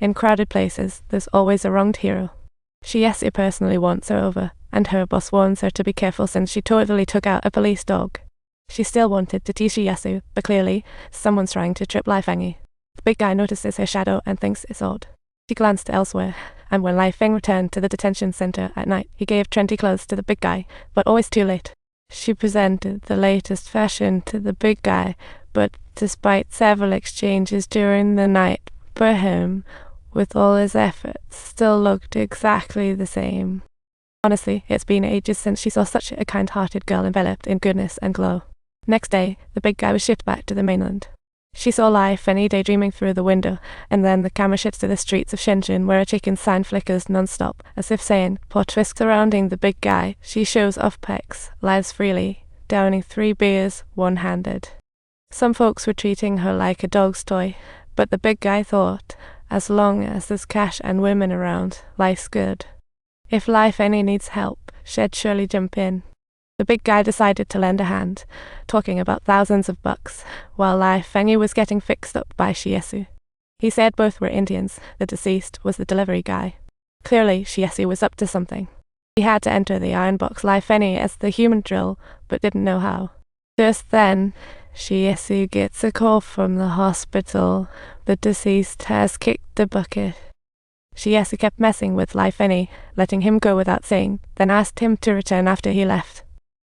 In crowded places, there's always a wronged hero. Shiesu personally wants her over, and her boss warns her to be careful since she totally took out a police dog. She still wanted to tease Shiesu, but clearly, someone's trying to trip Lai Fengyi. The big guy notices her shadow and thinks it's odd. She glanced elsewhere, and when Lai Feng returned to the detention center at night, he gave trendy clothes to the big guy, but always too late. She presented the latest fashion to the big guy, but despite several exchanges during the night, for him, with all his efforts, still looked exactly the same. Honestly, it's been ages since she saw such a kind-hearted girl enveloped in goodness and glow. Next day, the big guy was shipped back to the mainland. She saw Lai Fengyi daydreaming through the window, and then the camera shifts to the streets of Shenzhen where a chicken sign flickers non-stop, as if saying, poor twist surrounding the big guy. She shows off pecs, lies freely, downing 3 beers one-handed. Some folks were treating her like a dog's toy, but the big guy thought, as long as there's cash and women around, life's good. If Lai Fengyi needs help, she'd surely jump in. The big guy decided to lend a hand, talking about thousands of bucks, while Lai Fengyi was getting fixed up by Shiesu. He said both were Indians. The deceased was the delivery guy. Clearly, Shiesu was up to something. He had to enter the iron box Lai Fengyi as the human drill, but didn't know how. Just then, Shiesu gets a call from the hospital. The deceased has kicked the bucket. Shiesu kept messing with Lai Fengyi, letting him go without saying, then asked him to return after he left.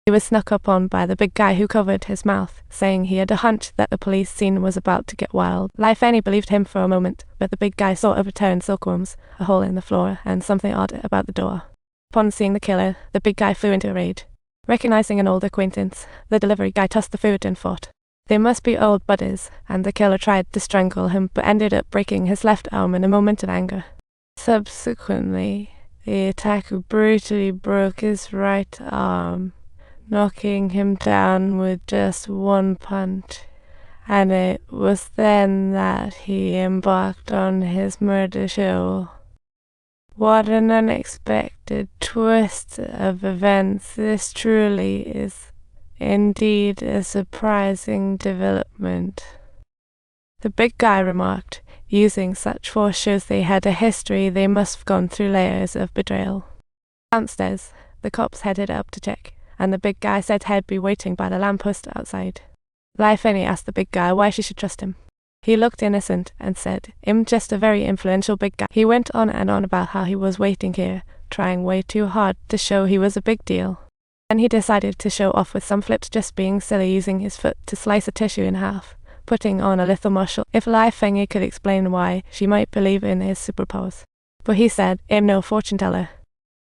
He was snuck up on by the big guy who covered his mouth, saying he had a hunch that the police scene was about to get wild. Lai Fengyi believed him for a moment, but the big guy saw overturned silkworms, a hole in the floor, and something odd about the door. Upon seeing the killer, the big guy flew into a rage. Recognizing an old acquaintance, the delivery guy tossed the food and fought. They must be old buddies, and the killer tried to strangle him but ended up breaking his left arm in a moment of anger. Subsequently, the attacker brutally broke his right arm, knocking him down with just one punch, and it was then that he embarked on his murder show. What an unexpected twist of events. This truly is indeed a surprising development. The big guy remarked, using such force shows they had a history. They must have gone through layers of betrayal. Downstairs, the cops headed up to check, and the big guy said he'd be waiting by the lamppost outside. Lai Fengyi asked the big guy why she should trust him. He looked innocent and said, "I'm just a very influential big guy." He went on and on about how he was waiting here, trying way too hard to show he was a big deal. Then he decided to show off with some flips, just being silly, using his foot to slice a tissue in half, putting on a little muscle. If Lai Fengyi could explain why, she might believe in his superpowers. But he said, "I'm no fortune teller.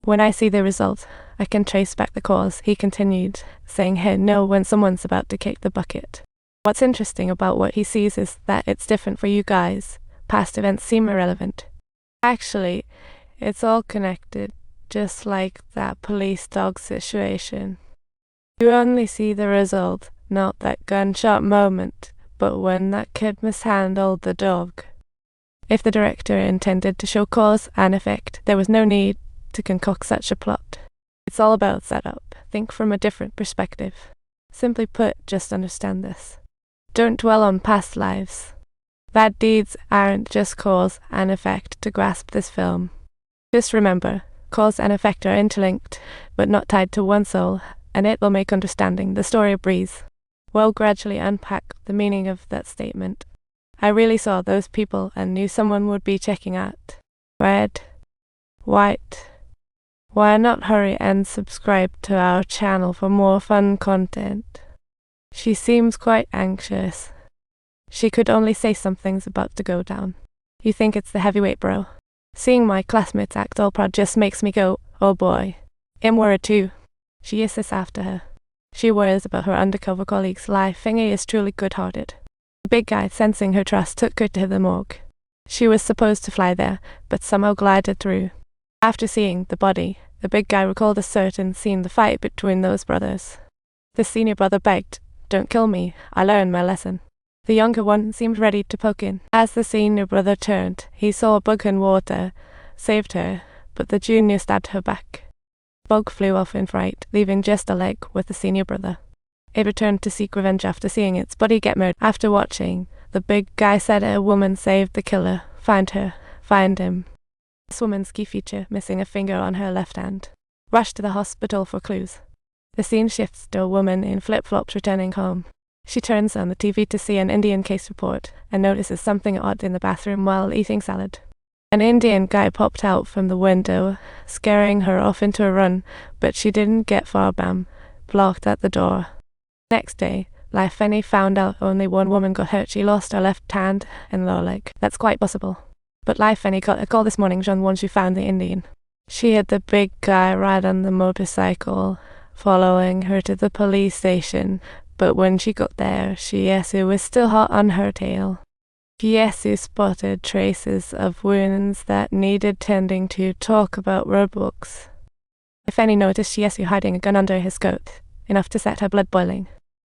When I see the result, I can trace back the cause," he continued, saying he'd know when someone's about to kick the bucket. What's interesting about what he sees is that it's different for you guys. Past events seem irrelevant. Actually, it's all connected, just like that police dog situation. You only see the result, not that gunshot moment, but when that kid mishandled the dog. If the director intended to show cause and effect, there was no need to concoct such a plot. It's all about setup. Think from a different perspective. Simply put, just understand this. Don't dwell on past lives. Bad deeds aren't just cause and effect to grasp this film. Just remember, cause and effect are interlinked, but not tied to one soul, and it will make understanding the story a breeze. We'll gradually unpack the meaning of that statement. I really saw those people and knew someone would be checking out. Red, white. Why not hurry and subscribe to our channel for more fun content? She seems quite anxious. She could only say something's about to go down. You think it's the heavyweight bro? Seeing my classmates act all proud just makes me go, oh boy. I'm worried too. She insists after her. She worries about her undercover colleagues. Lai Fengyi is truly good-hearted. The big guy, sensing her trust, took her to the morgue. She was supposed to fly there, but somehow glided through. After seeing the body, the big guy recalled a certain scene, the fight between those brothers. The senior brother begged, "Don't kill me, I learned my lesson." The younger one seemed ready to poke in. As the senior brother turned, he saw a bug in water, saved her, but the junior stabbed her back. Bug flew off in fright, leaving just a leg with the senior brother. It returned to seek revenge after seeing its buddy get murdered. After watching, the big guy said a woman saved the killer. Find her, find him. This woman's key feature, missing a finger on her left hand. Rush to the hospital for clues. The scene shifts to a woman in flip-flops returning home. She turns on the TV to see an Indian case report and notices something odd in the bathroom while eating salad. An Indian guy popped out from the window, scaring her off into a run, but she didn't get far. Bam, blocked at the door. Next day, Lai Fenny found out only one woman got hurt. She lost her left hand and lower leg. That's quite possible. But Lai Fenny got a call this morning once she found the Indian. She had the big guy ride on the motorcycle, following her to the police station, but when she got there, Shiesu was still hot on her tail. Shiesu spotted traces of wounds that needed tending to. Talk about roadblocks. If any noticed Shiesu hiding a gun under his coat, enough to set her blood boiling.